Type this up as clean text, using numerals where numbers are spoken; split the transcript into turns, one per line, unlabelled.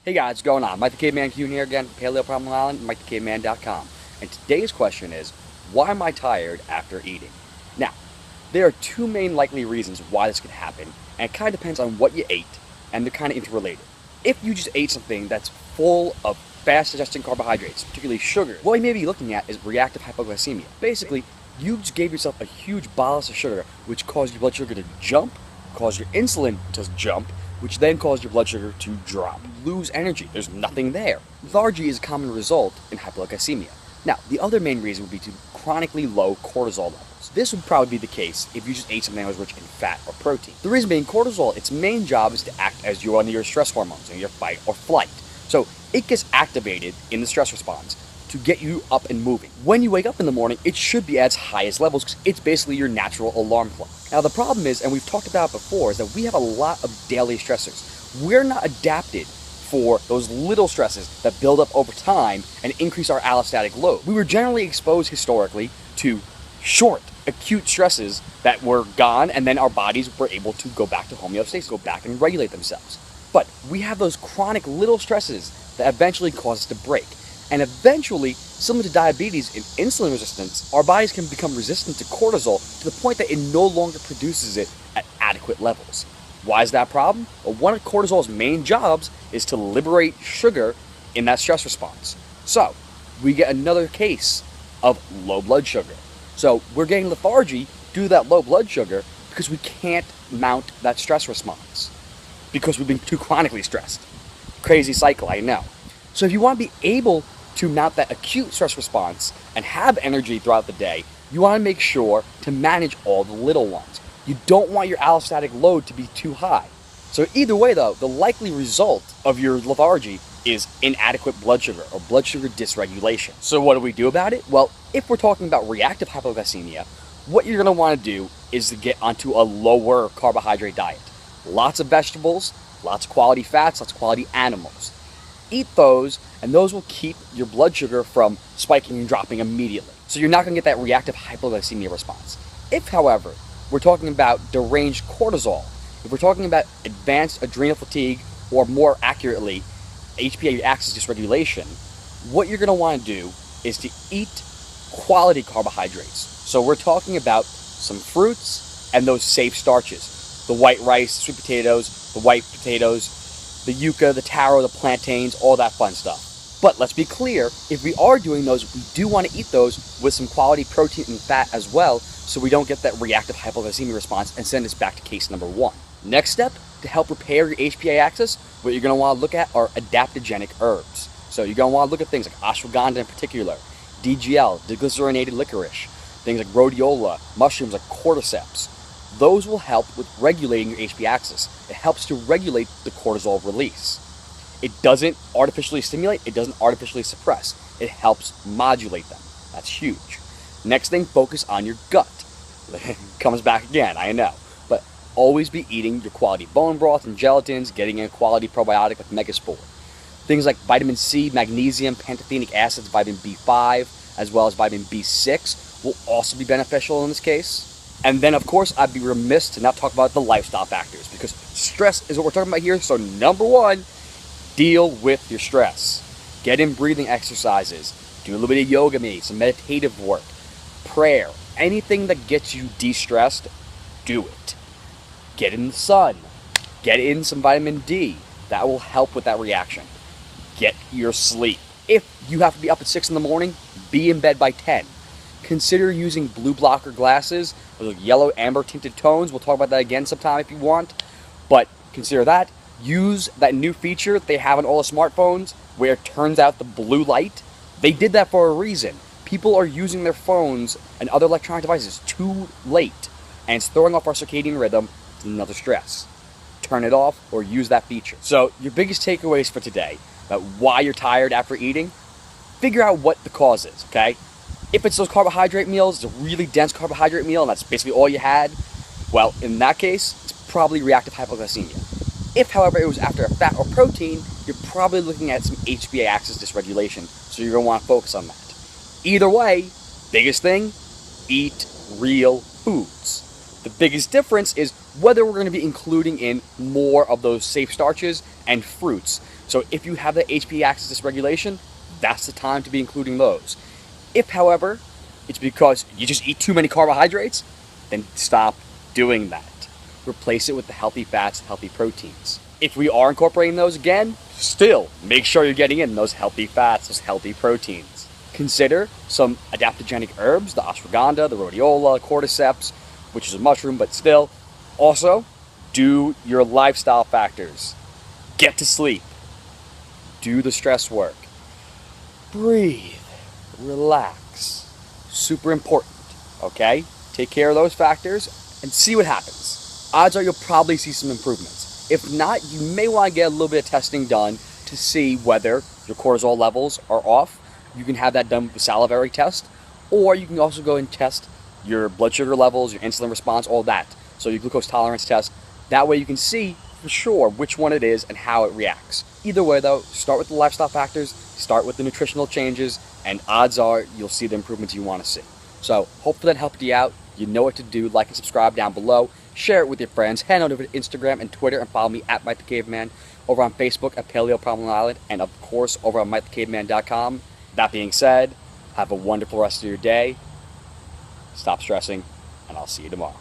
Hey guys, what's going on? Mike the Caveman Q here again from Paleo Problem Island, MikeTheCaveman.com. And today's question is, why am I tired after eating? Now, there are two main likely reasons why this could happen, and it kind of depends on what you ate, and they're kind of interrelated. If you just ate something that's full of fast-digesting carbohydrates, particularly sugar, what you may be looking at is reactive hypoglycemia. Basically, you just gave yourself a huge bolus of sugar, which caused your blood sugar to jump, caused your insulin to jump, which then caused your blood sugar to drop. You lose energy. There's nothing there. Lethargy is a common result in hypoglycemia. Now, the other main reason would be to chronically low cortisol levels. This would probably be the case if you just ate something that was rich in fat or protein. The reason being, cortisol, its main job is to act as one of your stress hormones in your fight or flight. So it gets activated in the stress response to get you up and moving. When you wake up in the morning, it should be at its highest levels because it's basically your natural alarm clock. Now the problem is, and we've talked about it before, is that we have a lot of daily stressors. We're not adapted for those little stresses that build up over time and increase our allostatic load. We were generally exposed historically to short, acute stresses that were gone, and then our bodies were able to go back to homeostasis, go back and regulate themselves. But we have those chronic little stresses that eventually cause us to break. And eventually, similar to diabetes and insulin resistance, our bodies can become resistant to cortisol to the point that it no longer produces it at adequate levels. Why is that a problem? Well, one of cortisol's main jobs is to liberate sugar in that stress response. So, we get another case of low blood sugar. So, we're getting lethargy due to that low blood sugar because we can't mount that stress response because we've been too chronically stressed. Crazy cycle, I know. So if you want to be able to mount that acute stress response and have energy throughout the day, you want to make sure to manage all the little ones. You don't want your allostatic load to be too high. So either way though, the likely result of your lethargy is inadequate blood sugar or blood sugar dysregulation. So what do we do about it? Well, if we're talking about reactive hypoglycemia, what you're going to want to do is to get onto a lower carbohydrate diet. Lots of vegetables, lots of quality fats, lots of quality animals. Eat those, and those will keep your blood sugar from spiking and dropping immediately. So you're not going to get that reactive hypoglycemia response. If, however, we're talking about deranged cortisol, if we're talking about advanced adrenal fatigue, or more accurately, HPA axis dysregulation, what you're going to want to do is to eat quality carbohydrates. So we're talking about some fruits and those safe starches. The white rice, sweet potatoes, the white potatoes, the yucca, the taro, the plantains, all that fun stuff. But let's be clear, if we are doing those, we do want to eat those with some quality protein and fat as well, so we don't get that reactive hypoglycemia response and send us back to case number 1. Next step, to help repair your HPA axis, what you're going to want to look at are adaptogenic herbs. So you're going to want to look at things like ashwagandha in particular, DGL, deglycerinated licorice, things like rhodiola, mushrooms like cordyceps. Those will help with regulating your HPA axis. It helps to regulate the cortisol release. It doesn't artificially stimulate, it doesn't artificially suppress. It helps modulate them. That's huge. Next thing, focus on your gut. Comes back again, I know. But always be eating your quality bone broth and gelatins, getting in a quality probiotic like Megaspore. Things like vitamin C, magnesium, pantothenic acids, vitamin B5, as well as vitamin B6 will also be beneficial in this case. And then, of course, I'd be remiss to not talk about the lifestyle factors because stress is what we're talking about here. So number 1, deal with your stress. Get in breathing exercises. Do a little bit of yoga, maybe some meditative work, prayer. Anything that gets you de-stressed, do it. Get in the sun. Get in some vitamin D. That will help with that reaction. Get your sleep. If you have to be up at 6 in the morning, be in bed by 10. Consider using blue blocker glasses with yellow amber tinted tones. We'll talk about that again sometime if you want. But consider that. Use that new feature that they have on all the smartphones where it turns out the blue light. They did that for a reason. People are using their phones and other electronic devices too late. And it's throwing off our circadian rhythm. It's another stress. Turn it off or use that feature. So your biggest takeaways for today about why you're tired after eating, figure out what the cause is, okay? If it's those carbohydrate meals, it's a really dense carbohydrate meal, and that's basically all you had, well, in that case, it's probably reactive hypoglycemia. If, however, it was after a fat or protein, you're probably looking at some HPA axis dysregulation, so you're going to want to focus on that. Either way, biggest thing, eat real foods. The biggest difference is whether we're going to be including in more of those safe starches and fruits. So if you have the HPA axis dysregulation, that's the time to be including those. If, however, it's because you just eat too many carbohydrates, then stop doing that. Replace it with the healthy fats, healthy proteins. If we are incorporating those again, still make sure you're getting in those healthy fats, those healthy proteins. Consider some adaptogenic herbs, the ashwagandha, the rhodiola, cordyceps, which is a mushroom, but still. Also, do your lifestyle factors. Get to sleep. Do the stress work. Breathe. Relax. Super important, okay? Take care of those factors and see what happens. Odds are you'll probably see some improvements. If not, you may want to get a little bit of testing done to see whether your cortisol levels are off. You can have that done with a salivary test, or you can also go and test your blood sugar levels, your insulin response, all that. So your glucose tolerance test. That way you can see for sure which one it is and how it reacts. Either way though, start with the lifestyle factors, start with the nutritional changes, and odds are you'll see the improvements you want to see. So hopefully that helped you out. You know what to do. Like and subscribe down below. Share it with your friends. Head on over to Instagram and Twitter and follow me at Mike the Caveman. Over on Facebook at Paleo Problem Island, and of course over on MikeTheCaveman.com. That being said, have a wonderful rest of your day. Stop stressing, and I'll see you tomorrow.